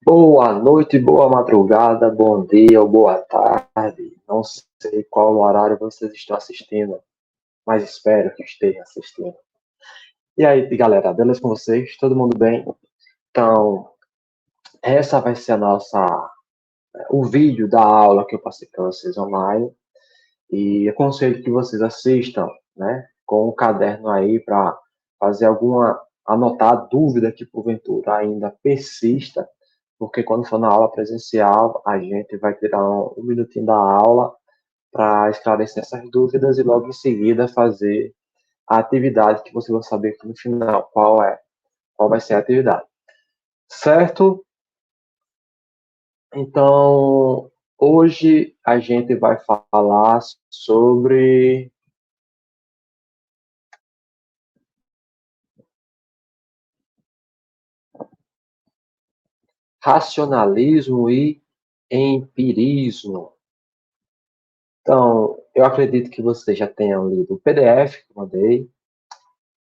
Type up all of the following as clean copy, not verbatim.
Boa noite, boa madrugada, bom dia ou boa tarde. Não sei qual horário vocês estão assistindo, mas espero que estejam assistindo. E aí, galera, beleza com vocês? Todo mundo bem? Então, essa vai ser o vídeo da aula que eu passei para vocês online. E aconselho que vocês assistam, né, com um caderno aí para fazer anotar a dúvida que porventura ainda persista, porque quando for na aula presencial, a gente vai tirar um minutinho da aula para esclarecer essas dúvidas e logo em seguida fazer a atividade que você vai saber aqui no final, qual vai ser a atividade. Certo? Então, hoje a gente vai falar sobre racionalismo e empirismo. Então, eu acredito que vocês já tenham lido o PDF que eu mandei,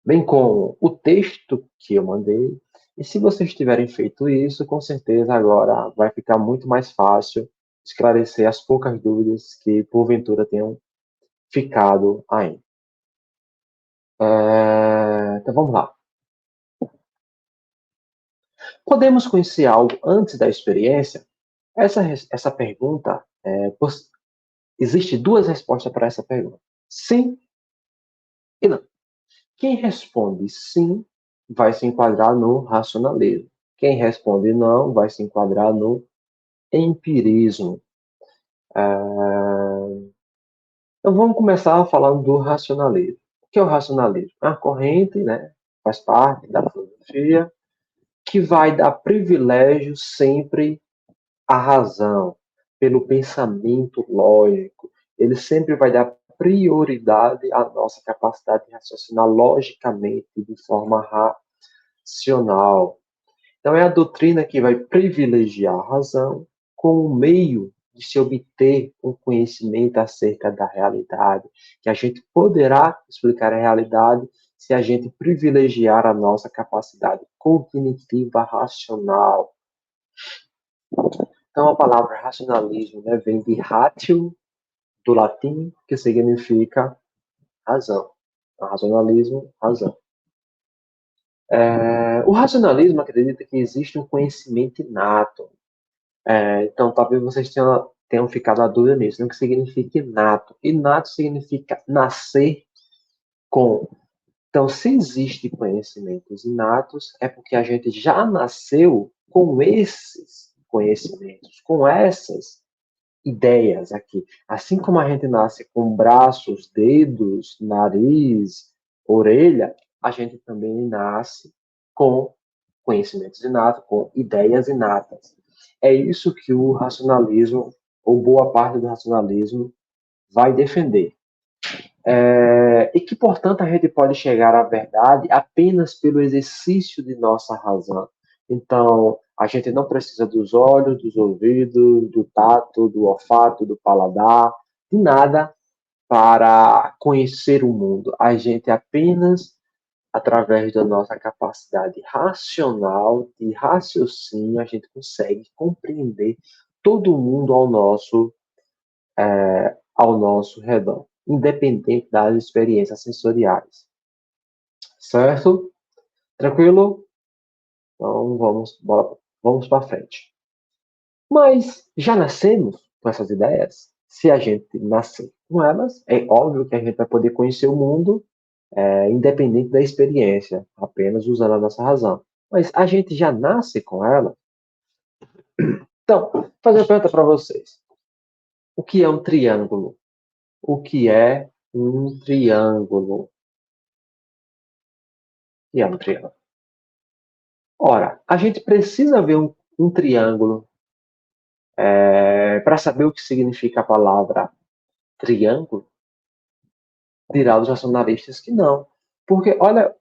bem como o texto que eu mandei. E se vocês tiverem feito isso, com certeza agora vai ficar muito mais fácil esclarecer as poucas dúvidas que porventura tenham ficado ainda. Então vamos lá. Podemos conhecer algo antes da experiência? Essa pergunta, existe duas respostas para essa pergunta. Sim e não. Quem responde sim vai se enquadrar no racionalismo. Quem responde não vai se enquadrar no empirismo. Então vamos começar falando do racionalismo. O que é o racionalismo? É uma corrente, né? Faz parte da filosofia que vai dar privilégio sempre à razão, pelo pensamento lógico. Ele sempre vai dar prioridade à nossa capacidade de raciocinar logicamente, de forma racional. Então, é a doutrina que vai privilegiar a razão como meio de se obter um conhecimento acerca da realidade, que a gente poderá explicar a realidade se a gente privilegiar a nossa capacidade cognitiva racional. Então, a palavra racionalismo, né, vem de ratio, do latim, que significa razão. Então, racionalismo, razão. O racionalismo acredita que existe um conhecimento inato. Então, talvez vocês tenham ficado na dúvida nisso. O que significa inato? Inato significa nascer com. Então, se existe conhecimentos inatos, é porque a gente já nasceu com esses conhecimentos, com essas ideias aqui. Assim como a gente nasce com braços, dedos, nariz, orelha, a gente também nasce com conhecimentos inatos, com ideias inatas. É isso que o racionalismo, ou boa parte do racionalismo, vai defender. E que, portanto, a gente pode chegar à verdade apenas pelo exercício de nossa razão. Então, a gente não precisa dos olhos, dos ouvidos, do tato, do olfato, do paladar, de nada para conhecer o mundo. A gente apenas, através da nossa capacidade racional, de raciocínio, a gente consegue compreender todo o mundo ao nosso redor, independente das experiências sensoriais. Certo? Tranquilo? Então vamos para frente. Mas já nascemos com essas ideias? Se a gente nascer com elas, é óbvio que a gente vai poder conhecer o mundo independente da experiência, apenas usando a nossa razão. Mas a gente já nasce com ela? Então, vou fazer uma pergunta para vocês. O que é um triângulo? O que é um triângulo? O que é um triângulo? Ora, a gente precisa ver um triângulo para saber o que significa a palavra triângulo? Dirá os racionalistas que não. Porque olha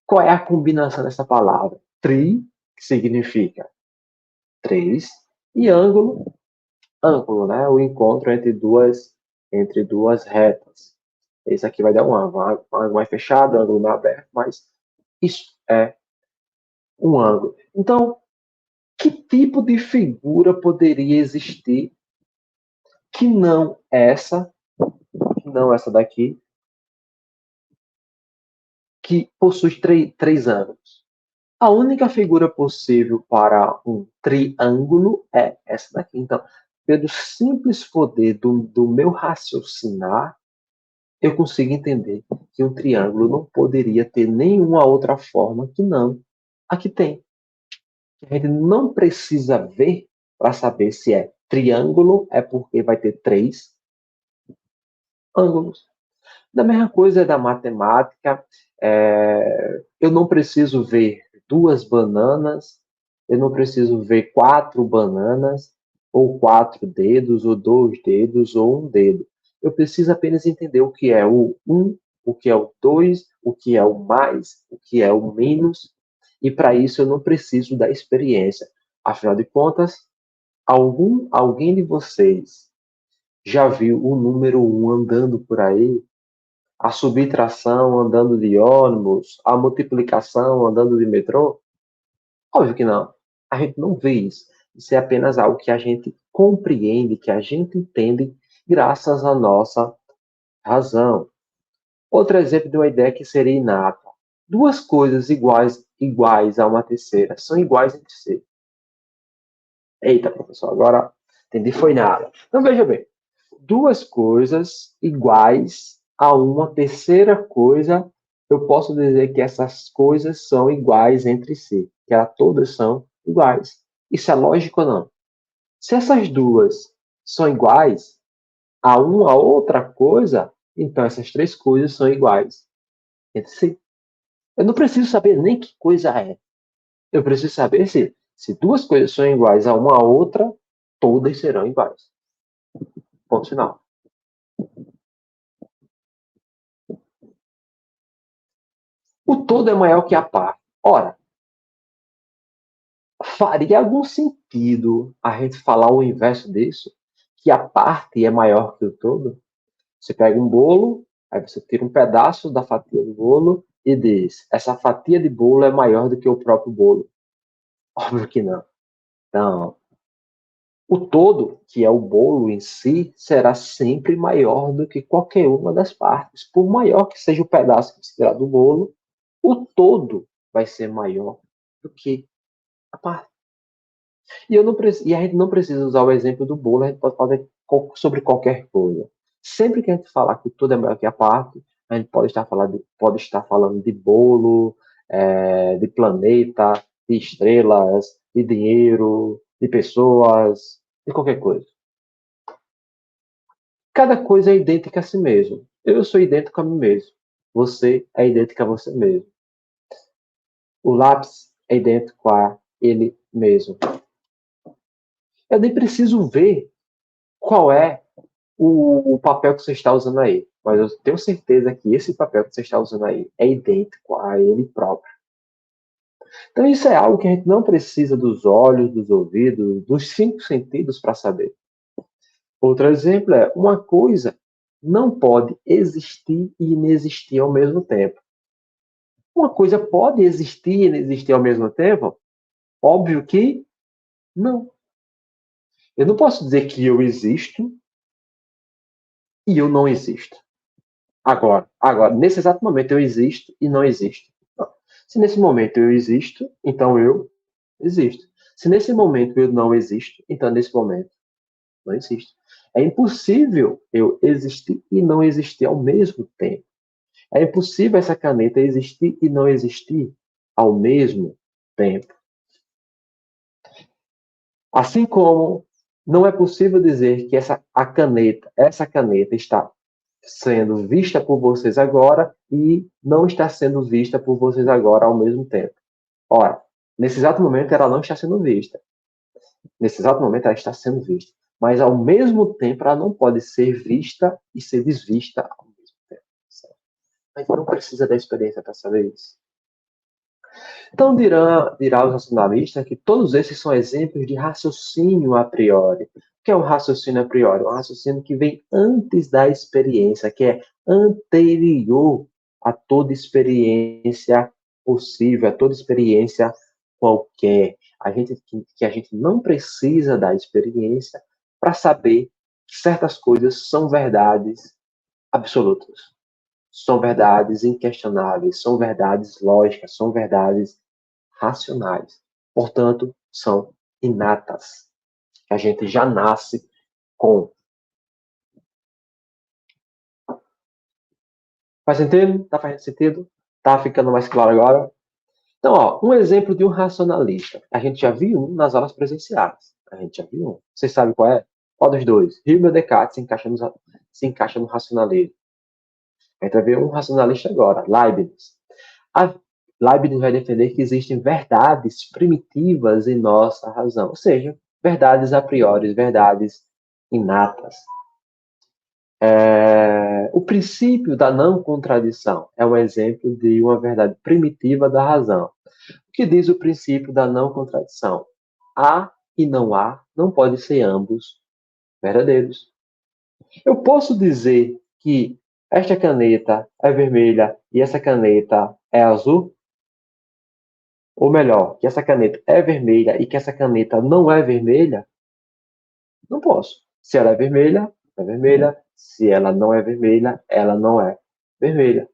qual é a combinação dessa palavra. Tri, que significa três, e ângulo, né? O encontro entre duas retas. Esse aqui vai dar um ângulo mais fechado, um ângulo mais aberto, mas isso é um ângulo. Então, Que tipo de figura poderia existir que não essa daqui, que possui três ângulos? A única figura possível para um triângulo é essa daqui. Então, pelo simples poder do meu raciocinar, eu consigo entender que um triângulo não poderia ter nenhuma outra forma que não a que tem. A gente não precisa ver para saber se é triângulo, é porque vai ter três ângulos. Da mesma coisa da matemática, eu não preciso ver duas bananas, eu não preciso ver quatro bananas, ou quatro dedos, ou dois dedos, ou um dedo. Eu preciso apenas entender o que é o um, o que é o dois, o que é o mais, o que é o menos, e para isso eu não preciso da experiência. Afinal de contas, alguém de vocês já viu o número um andando por aí? A subtração andando de ônibus, a multiplicação andando de metrô? Óbvio que não. A gente não vê isso. Isso é apenas algo que a gente compreende, que a gente entende graças à nossa razão. Outro exemplo de uma ideia que seria inata. Duas coisas iguais a uma terceira são iguais entre si. Eita, professor, agora entendi foi nada. Então veja bem, duas coisas iguais a uma terceira coisa, eu posso dizer que essas coisas são iguais entre si, que elas todas são iguais. Isso é lógico ou não? Se essas duas são iguais a uma outra coisa, então essas três coisas são iguais entre si. Eu não preciso saber nem que coisa é. Eu preciso saber se duas coisas são iguais a uma outra, todas serão iguais. Ponto final. O todo é maior que a parte. Ora, faria algum sentido a gente falar o inverso disso? Que a parte é maior que o todo? Você pega um bolo, aí você tira um pedaço da fatia do bolo e diz: essa fatia de bolo é maior do que o próprio bolo. Óbvio que não. Então, o todo, que é o bolo em si, será sempre maior do que qualquer uma das partes. Por maior que seja o pedaço que você tirar do bolo, o todo vai ser maior do que a parte. E a gente não precisa usar o exemplo do bolo, a gente pode falar sobre qualquer coisa. Sempre que a gente falar que tudo é maior que a parte, a gente pode estar falando de bolo, de planeta, de estrelas, de dinheiro, de pessoas, de qualquer coisa. Cada coisa é idêntica a si mesmo. Eu sou idêntico a mim mesmo. Você é idêntico a você mesmo. O lápis é idêntico a ele mesmo. Eu nem preciso ver qual é o papel que você está usando aí. Mas eu tenho certeza que esse papel que você está usando aí é idêntico a ele próprio. Então, isso é algo que a gente não precisa dos olhos, dos ouvidos, dos cinco sentidos para saber. Outro exemplo é: uma coisa não pode existir e inexistir ao mesmo tempo. Uma coisa pode existir e inexistir ao mesmo tempo? Óbvio que não. Eu não posso dizer que eu existo e eu não existo. Agora, nesse exato momento eu existo e não existo. Se nesse momento eu existo, então eu existo. Se nesse momento eu não existo, então nesse momento não existe. É impossível eu existir e não existir ao mesmo tempo. É impossível essa caneta existir e não existir ao mesmo tempo. Assim como não é possível dizer que essa caneta está sendo vista por vocês agora e não está sendo vista por vocês agora ao mesmo tempo. Ora, nesse exato momento ela não está sendo vista. Nesse exato momento ela está sendo vista. Mas ao mesmo tempo ela não pode ser vista e ser desvista ao mesmo tempo. Certo? Mas não precisa da experiência para saber isso. Então dirá os racionalistas que todos esses são exemplos de raciocínio a priori. O que é um raciocínio a priori? Um raciocínio que vem antes da experiência, que é anterior a toda experiência possível, a toda experiência qualquer. que a gente não precisa da experiência para saber que certas coisas são verdades absolutas, são verdades inquestionáveis, são verdades lógicas, são verdades racionais. Portanto, são inatas. A gente já nasce com. Faz sentido? Tá fazendo sentido? Tá ficando mais claro agora? Então, ó, um exemplo de um racionalista. A gente já viu um nas aulas presenciais. A gente já viu um. Vocês sabem qual é? Qual dos dois? Hegel e Descartes se encaixa no racionalismo. A gente vai ver um racionalista agora, Leibniz. A Leibniz vai defender que existem verdades primitivas em nossa razão, ou seja, verdades a priori, verdades inatas. O princípio da não contradição é um exemplo de uma verdade primitiva da razão. O que diz o princípio da não contradição? Há e não há não pode ser ambos verdadeiros. Eu posso dizer que esta caneta é vermelha e essa caneta é azul? Ou melhor, que essa caneta é vermelha e que essa caneta não é vermelha? Não posso. Se ela é vermelha. Se ela não é vermelha, ela não é vermelha.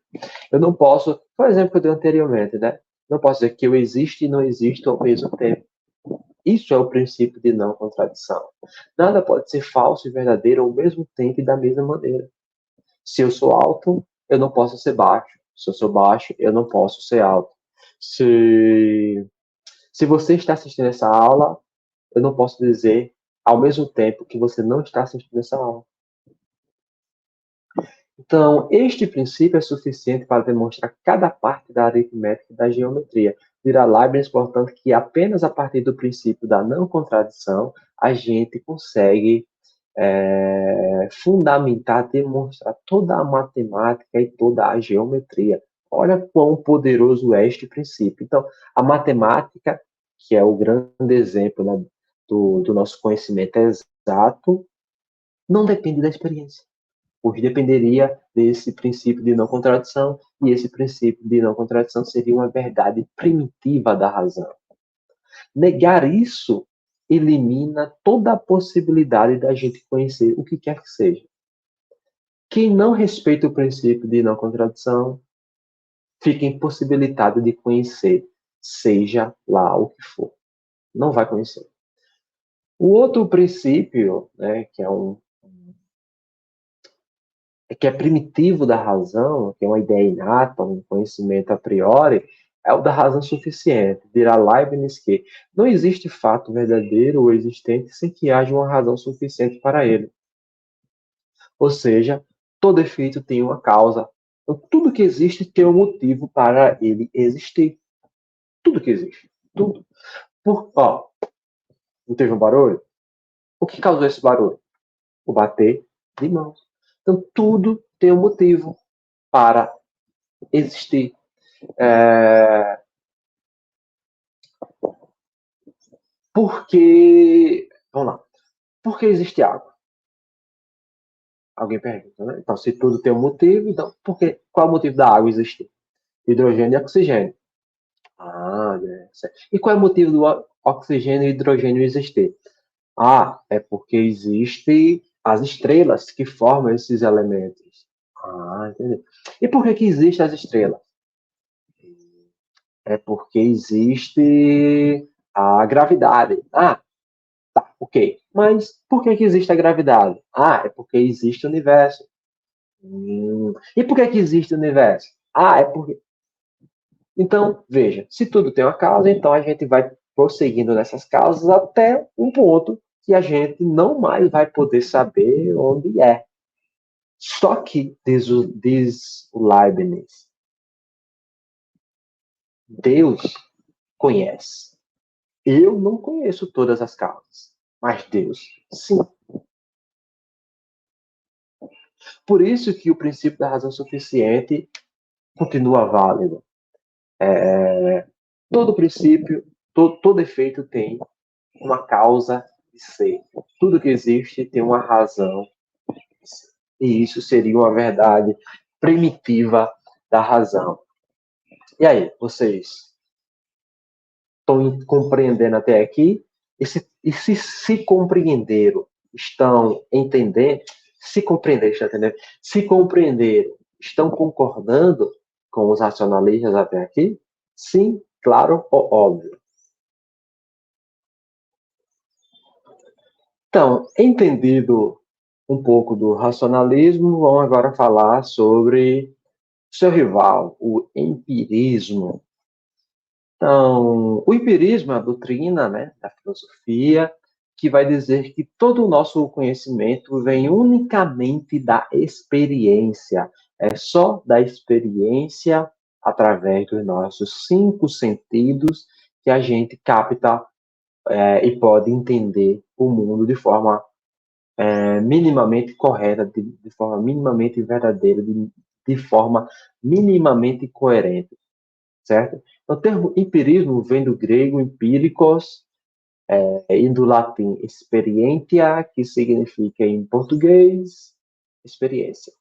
Eu não posso, por exemplo, que eu dei anteriormente, né? Não posso dizer que eu existo e não existo ao mesmo tempo. Isso é o princípio de não contradição. Nada pode ser falso e verdadeiro ao mesmo tempo e da mesma maneira. Se eu sou alto, eu não posso ser baixo. Se eu sou baixo, eu não posso ser alto. Se, se você está assistindo essa aula, eu não posso dizer ao mesmo tempo que você não está assistindo essa aula. Então, este princípio é suficiente para demonstrar cada parte da aritmética e da geometria. Dirá Leibniz, portanto, que apenas a partir do princípio da não contradição a gente consegue fundamentar, demonstrar toda a matemática e toda a geometria. Olha quão poderoso é este princípio. Então, a matemática, que é o grande exemplo, né, do nosso conhecimento exato, não depende da experiência, porque dependeria desse princípio de não contradição, e esse princípio de não contradição seria uma verdade primitiva da razão. Negar isso elimina toda a possibilidade da gente conhecer o que quer que seja. Quem não respeita o princípio de não contradição fica impossibilitado de conhecer, seja lá o que for. Não vai conhecer. O outro princípio, né, que é primitivo da razão, que é uma ideia inata, um conhecimento a priori, é o da razão suficiente. Dirá Leibniz que não existe fato verdadeiro ou existente sem que haja uma razão suficiente para ele. Ou seja, todo efeito tem uma causa. Então, tudo que existe tem um motivo para ele existir. Tudo que existe. Tudo. Não teve um barulho? O que causou esse barulho? O bater de mãos. Então, tudo tem um motivo para existir. É... Porque. Vamos lá. Por que existe água? Alguém pergunta, né? Então, se tudo tem um motivo, então, qual é o motivo da água existir? Hidrogênio e oxigênio. Ah, certo. E qual é o motivo do oxigênio e hidrogênio existir? Ah, é porque existem as estrelas que formam esses elementos. Ah, entendi. E por que existem as estrelas? É porque existe a gravidade. Ah, tá, ok. Mas por que existe a gravidade? Ah, é porque existe o universo. E por que existe o universo? Ah, é porque. Então, veja, se tudo tem uma causa, então a gente vai prosseguindo nessas causas até um ponto que a gente não mais vai poder saber onde é. Só que, diz o Leibniz, Deus conhece. Eu não conheço todas as causas, mas Deus, sim. Por isso que o princípio da razão suficiente continua válido. Todo princípio, todo efeito tem uma causa de ser. Tudo que existe tem uma razão de ser. E isso seria uma verdade primitiva da razão. E aí, vocês estão compreendendo até aqui? Se compreenderam, estão entendendo? Se compreenderam, estão entendendo? Se compreenderam, estão concordando com os racionalistas até aqui? Sim, claro ou óbvio. Então, entendido um pouco do racionalismo, vamos agora falar sobre seu rival, o empirismo. Então, o empirismo é a doutrina, né, da filosofia que vai dizer que todo o nosso conhecimento vem unicamente da experiência. É só da experiência, através dos nossos cinco sentidos, que a gente capta e pode entender o mundo de forma minimamente correta, de forma minimamente verdadeira, de forma minimamente coerente, certo? O termo empirismo vem do grego empíricos e do latim experientia, que significa em português experiência.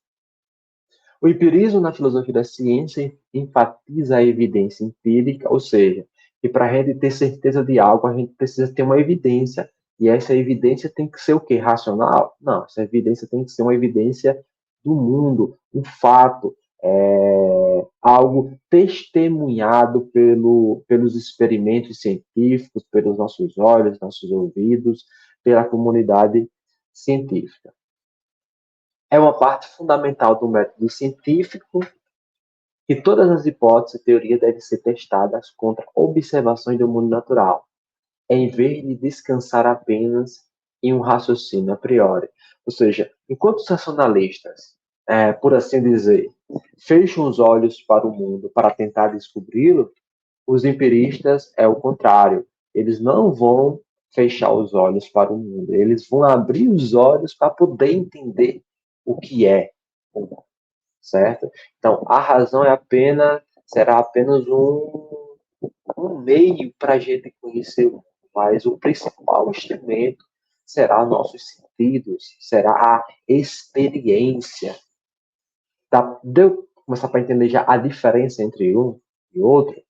O empirismo na filosofia da ciência enfatiza a evidência empírica, ou seja, que para a gente ter certeza de algo, a gente precisa ter uma evidência. E essa evidência tem que ser o quê? Racional? Não, essa evidência tem que ser uma evidência do mundo, um fato, algo testemunhado pelos experimentos científicos, pelos nossos olhos, nossos ouvidos, pela comunidade científica. É uma parte fundamental do método científico que todas as hipóteses e teorias devem ser testadas contra observações do mundo natural, em vez de descansar apenas em um raciocínio a priori. Ou seja, enquanto os racionalistas, por assim dizer, fecham os olhos para o mundo para tentar descobri-lo, os empiristas é o contrário. Eles não vão fechar os olhos para o mundo, eles vão abrir os olhos para poder entender o que é, certo? Então, a razão será apenas um meio para a gente conhecer o mundo, mas o principal instrumento será nossos sentidos, será a experiência. Deu começar para entender já a diferença entre um e outro?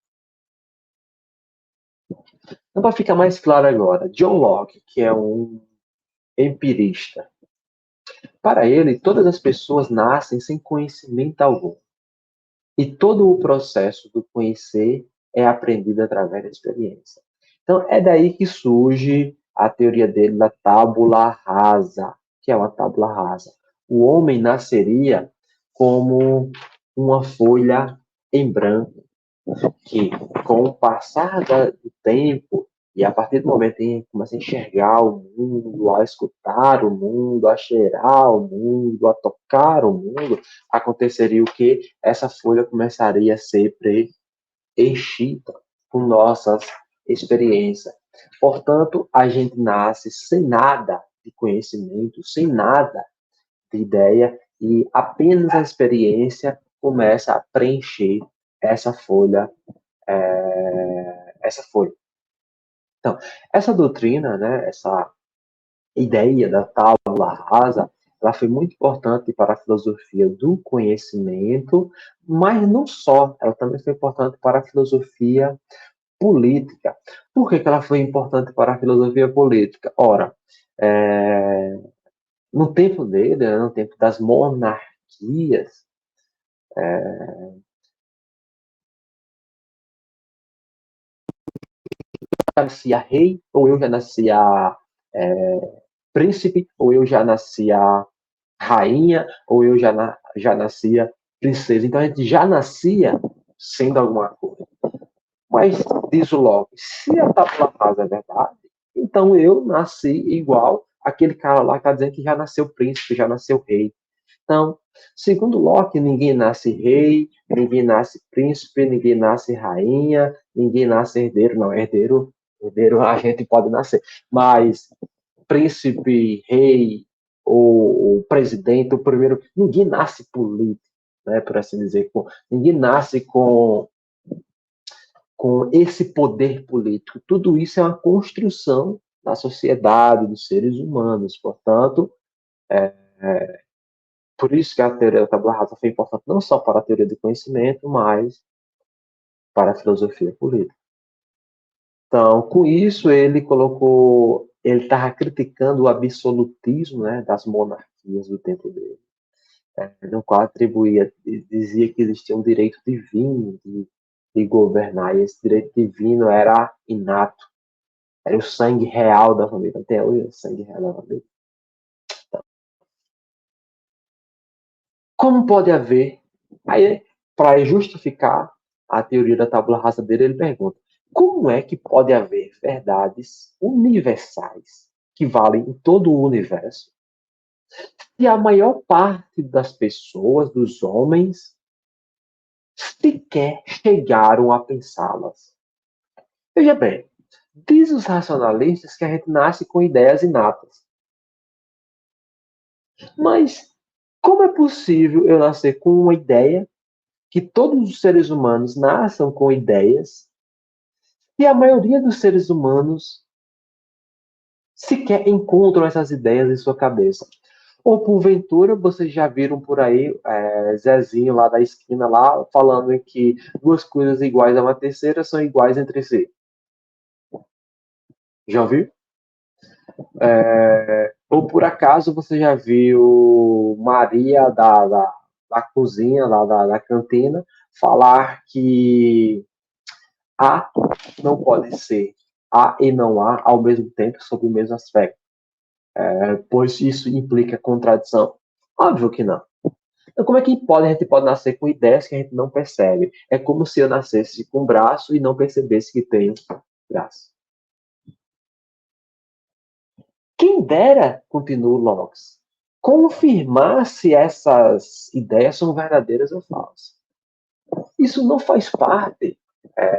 Então, para ficar mais claro agora, John Locke, que é um empirista, para ele, todas as pessoas nascem sem conhecimento algum. E todo o processo do conhecer é aprendido através da experiência. Então, é daí que surge a teoria dele da tábula rasa, que é uma tábula rasa. O homem nasceria como uma folha em branco, que com o passar do tempo, e a partir do momento em que começa a enxergar o mundo, a escutar o mundo, a cheirar o mundo, a tocar o mundo, aconteceria o que? Essa folha começaria a ser preenchida com nossas experiências. Portanto, a gente nasce sem nada de conhecimento, sem nada de ideia, e apenas a experiência começa a preencher essa folha essa folha. Então, essa doutrina, né, essa ideia da tábula rasa, ela foi muito importante para a filosofia do conhecimento, mas não só, ela também foi importante para a filosofia política. Por que ela foi importante para a filosofia política? Ora, é, no tempo dele, né, no tempo das monarquias, já nascia rei, ou eu já nascia príncipe, ou eu já nascia rainha, ou eu já nascia princesa. Então a gente já nascia sendo alguma coisa. Mas, diz o Locke, se a tábua rasa é verdade, então eu nasci igual aquele cara lá que está dizendo que já nasceu príncipe, já nasceu rei. Então, segundo Locke, ninguém nasce rei, ninguém nasce príncipe, ninguém nasce rainha, ninguém nasce herdeiro. Não, herdeiro a gente pode nascer. Mas príncipe, rei, ou presidente, o primeiro, ninguém nasce político, né, por assim dizer, ninguém nasce com esse poder político. Tudo isso é uma construção da sociedade, dos seres humanos. Portanto, por isso que a teoria da tabula rasa foi importante não só para a teoria do conhecimento, mas para a filosofia política. Então, com isso, ele estava criticando o absolutismo, né, das monarquias do tempo dele, no qual atribuía, dizia que existia um direito divino de governar, e esse direito divino era inato, era o sangue real da família, até hoje é o sangue real da família. Como pode haver? Aí, para justificar a teoria da tábula rasa dele, ele pergunta: como é que pode haver verdades universais que valem em todo o universo e a maior parte das pessoas, dos homens, sequer chegaram a pensá-las? Veja bem, diz os racionalistas que a gente nasce com ideias inatas. Mas como é possível eu nascer com uma ideia, que todos os seres humanos nasçam com ideias, e a maioria dos seres humanos sequer encontram essas ideias em sua cabeça? Ou porventura vocês já viram por aí Zezinho lá da esquina lá falando que duas coisas iguais a uma terceira são iguais entre si? Já ouviu? Ou por acaso você já viu Maria da cozinha, lá da cantina, falar que A não pode ser A e não A ao mesmo tempo sob o mesmo aspecto, pois isso implica contradição? Óbvio que não. Então, como é que a gente pode nascer com ideias que a gente não percebe? É como se eu nascesse com um braço e não percebesse que tenho braço. Quem dera, continua Locke, confirmar se essas ideias são verdadeiras ou falsas. Isso não faz parte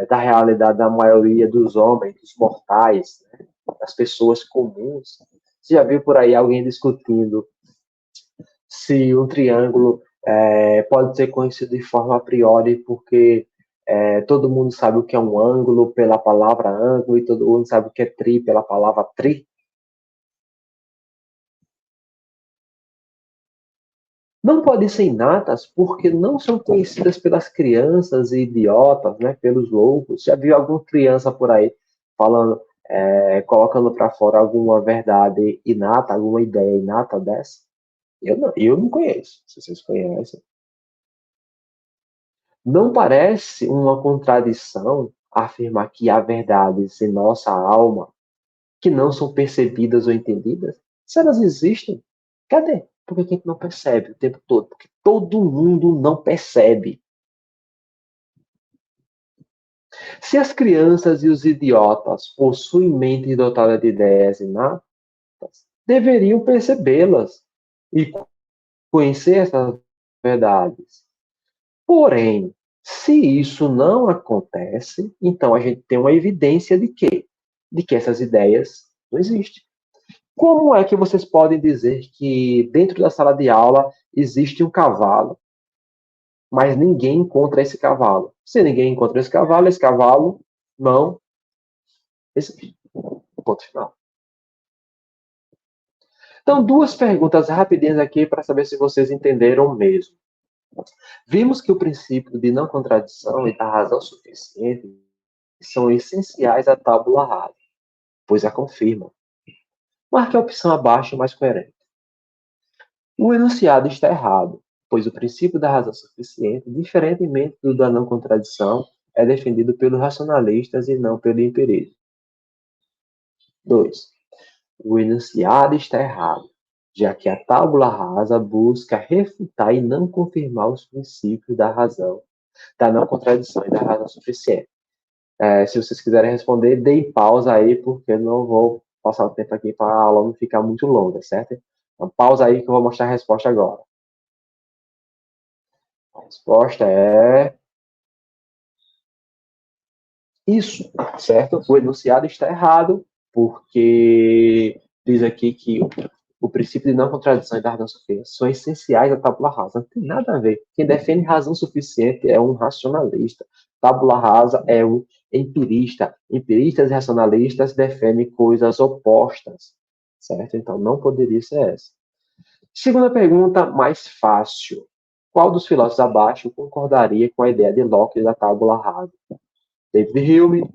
da realidade da maioria dos homens, dos mortais, né? Das pessoas comuns. Você já viu por aí alguém discutindo se um triângulo pode ser conhecido de forma a priori porque todo mundo sabe o que é um ângulo pela palavra ângulo e todo mundo sabe o que é tri pela palavra tri? Não podem ser inatas porque não são conhecidas pelas crianças e idiotas, né, pelos loucos. Já viu alguma criança por aí falando, colocando para fora alguma verdade inata, alguma ideia inata dessa? Eu não conheço. Se vocês conhecem. Não parece uma contradição afirmar que há verdades em nossa alma que não são percebidas ou entendidas? Se elas existem, cadê? Por que a gente não percebe o tempo todo? Porque todo mundo não percebe. Se as crianças e os idiotas possuem mente dotada de ideias inatas, deveriam percebê-las e conhecer essas verdades. Porém, se isso não acontece, então a gente tem uma evidência de quê? De que essas ideias não existem. Como é que vocês podem dizer que dentro da sala de aula existe um cavalo, mas ninguém encontra esse cavalo? Se ninguém encontra esse cavalo não existe. Ponto final. Então, duas perguntas rapidinhas aqui para saber se vocês entenderam mesmo. Vimos que o princípio de não contradição e da razão suficiente são essenciais à tábula rasa, pois a confirmam. Marque a opção abaixo mais coerente. O enunciado está errado, pois o princípio da razão suficiente, diferentemente do da não contradição, é defendido pelos racionalistas e não pelo empirismo. 2. O enunciado está errado, já que a tábula rasa busca refutar e não confirmar os princípios da razão, da não contradição e da razão suficiente. Se vocês quiserem responder, deem pausa aí, porque eu não vou passar o tempo aqui para a aula não ficar muito longa, certo? Então, pausa aí que eu vou mostrar a resposta agora. A resposta é isso, certo? O enunciado está errado, porque diz aqui que o princípio de não contradição e da razão suficiente são essenciais à tábula rasa. Não tem nada a ver. Quem defende razão suficiente é um racionalista. Tábula rasa é um empirista. Empiristas e racionalistas defendem coisas opostas, certo? Então não poderia ser essa. Segunda pergunta, mais fácil. Qual dos filósofos abaixo concordaria com a ideia de Locke da tábula rasa? David Hume,